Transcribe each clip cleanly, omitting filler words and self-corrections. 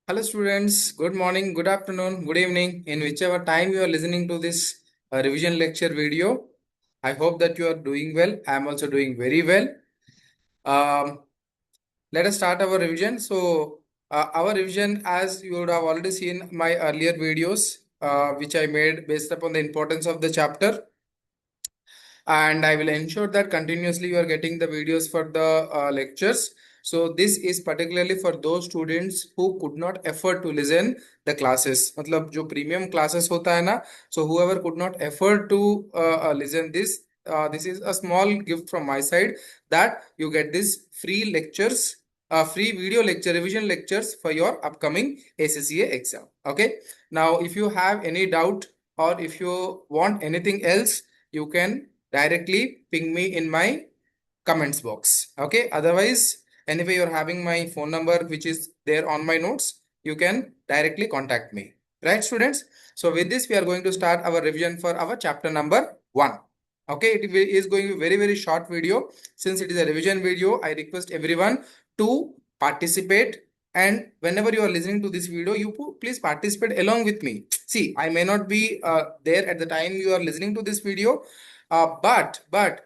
Hello students, good morning, good afternoon, good evening, in whichever time you are listening to this revision lecture video. I hope that you are doing well. I am also doing very well. Um, Let us start our revision. Our revision, as you would have already seen my earlier videos, which I made based upon the importance of the chapter, and I will ensure that continuously you are getting the videos for the lectures. So this is particularly for those students who could not afford to listen the classes. मतलब जो premium classes होता है ना, so whoever could not afford to listen this, this is a small gift from my side that you get this free lectures, free video lecture, revision lectures for your upcoming ACCA exam. Okay. Now, if you have any doubt or if you want anything else, you can directly ping me in my comments box. Okay, otherwise, anyway, you're having my phone number which is there on my notes. You can directly contact me. Right, students? So with this, we are going to start our revision for our chapter number 1. Okay, it is going to be very, very short video. Since it is a revision video, I request everyone to participate, and whenever you are listening to this video, you please participate along with me. See, I may not be there at the time you are listening to this video, but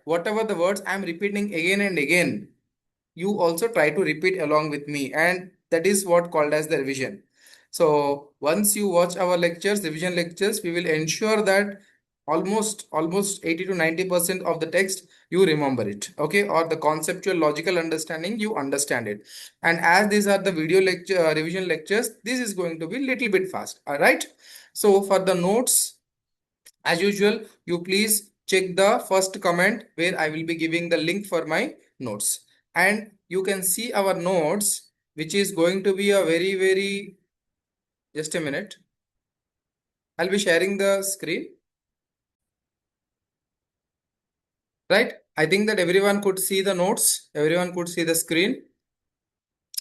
whatever the words I'm repeating again and again, you also try to repeat along with me, and that is what called as the revision. So once you watch our lectures, revision lectures, we will ensure that almost 80 to 90% of the text you remember it, okay, or the conceptual logical understanding you understand it. And as these are the video lecture revision lectures, this is going to be little bit fast. All right, so for the notes, as usual, you please check the first comment where I will be giving the link for my notes, and you can see our notes, which is going to be a very, just a minute. I'll be sharing the screen, right? I think that everyone could see the notes, everyone could see the screen.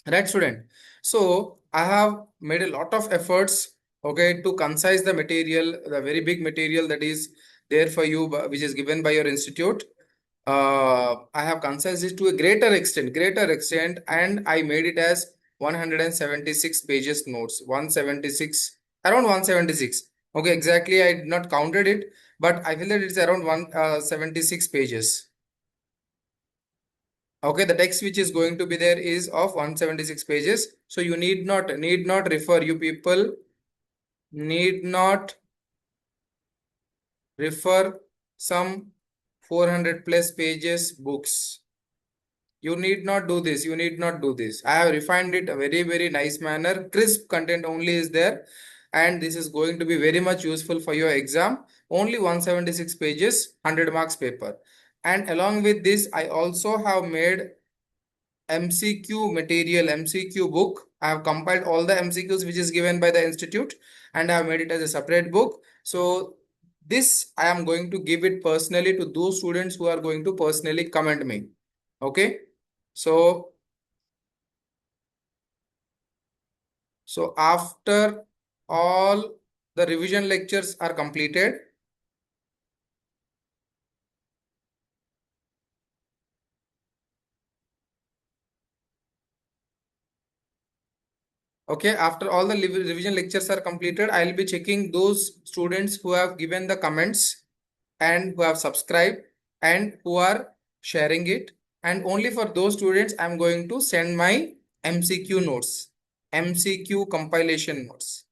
Right, student? So I have made a lot of efforts, okay, to concise the material, the very big material that is there for you, which is given by your institute. I have concised it to a greater extent, and I made it as 176 pages notes, 176, around 176. Okay, exactly, I did not counted it, but I feel that it's around 176 pages. Okay, the text which is going to be there is of 176 pages. So you need not refer, you people need not refer some 400 plus pages books. You need not do this. You need not do this. I have refined it a very nice manner. Crisp content only is there. And this is going to be very much useful for your exam. Only 176 pages, 100 marks paper. And along with this, I also have made MCQ material, MCQ book. I have compiled all the MCQs which is given by the institute, and I have made it as a separate book. So this I am going to give it personally to those students who are going to personally comment me. Okay. So, so after all the revision lectures are completed, okay, after all the revision lectures are completed, I'll be checking those students who have given the comments and who have subscribed and who are sharing it. And only for those students, I'm going to send my MCQ notes, MCQ compilation notes.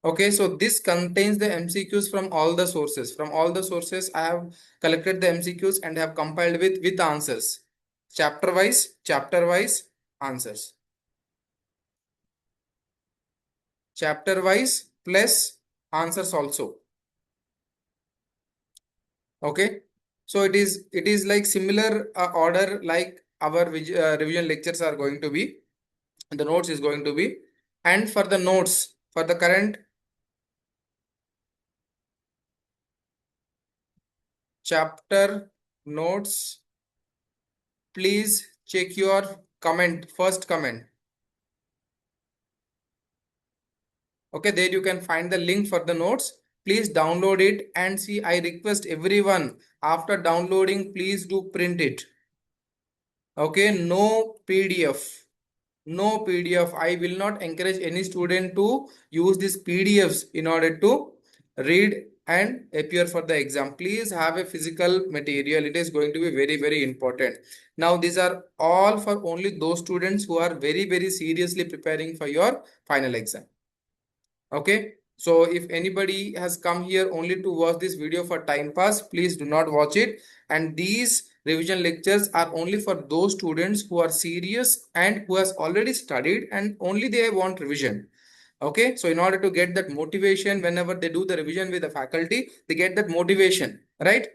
Okay, so this contains the MCQs from all the sources. From all the sources, I have collected the MCQs and have compiled with answers. Chapter wise answers. Chapter wise plus answers also. Okay, so it is like similar order like our revision lectures are going to be, the notes is going to be. And for the notes for the current chapter notes, please check your comment, first comment. Okay, there you can find the link for the notes. Please download it and see. I request everyone, after downloading, please do print it. Okay, no PDF. No PDF. I will not encourage any student to use these PDFs in order to read and appear for the exam. Please have a physical material. It is going to be very, very important. Now, these are all for only those students who are very, very seriously preparing for your final exam. Okay. So if anybody has come here only to watch this video for time pass, please do not watch it. And these revision lectures are only for those students who are serious and who has already studied and only they want revision. Okay. So in order to get that motivation, whenever they do the revision with the faculty, they get that motivation, right?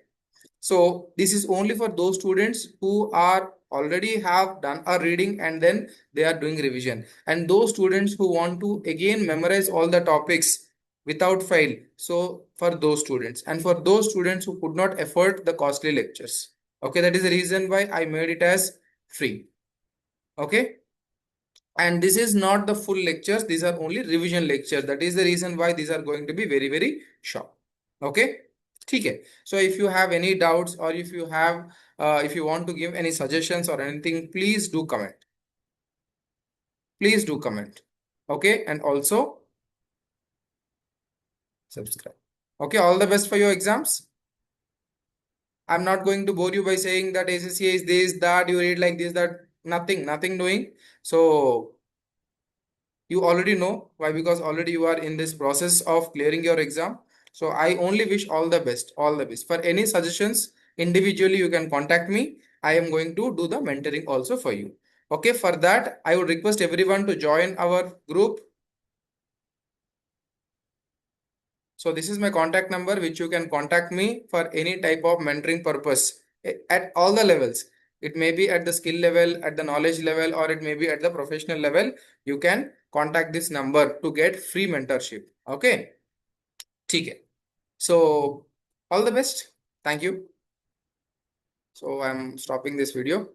So this is only for those students who are already have done a reading and then they are doing revision, and those students who want to again memorize all the topics without fail. So for those students and for those students who could not afford the costly lectures. Okay, that is the reason why I made it as free. Okay. And this is not the full lectures, these are only revision lectures. That is the reason why these are going to be very, very short. Okay. Okay. So if you have any doubts or if you have if you want to give any suggestions or anything, please do comment. Please do comment. Okay. And also subscribe. Okay. All the best for your exams. I'm not going to bore you by saying that ACCA is this, that, you read like this, that, nothing doing. So you already know why, because already you are in this process of clearing your exam. So I only wish all the best. For any suggestions individually, you can contact me. I am going to do the mentoring also for you. Okay, for that I would request everyone to join our group. So this is my contact number which you can contact me for any type of mentoring purpose at all the levels. It may be at the skill level, at the knowledge level, or it may be at the professional level. You can contact this number to get free mentorship. Okay. Okay. So all the best. Thank you. So I'm stopping this video.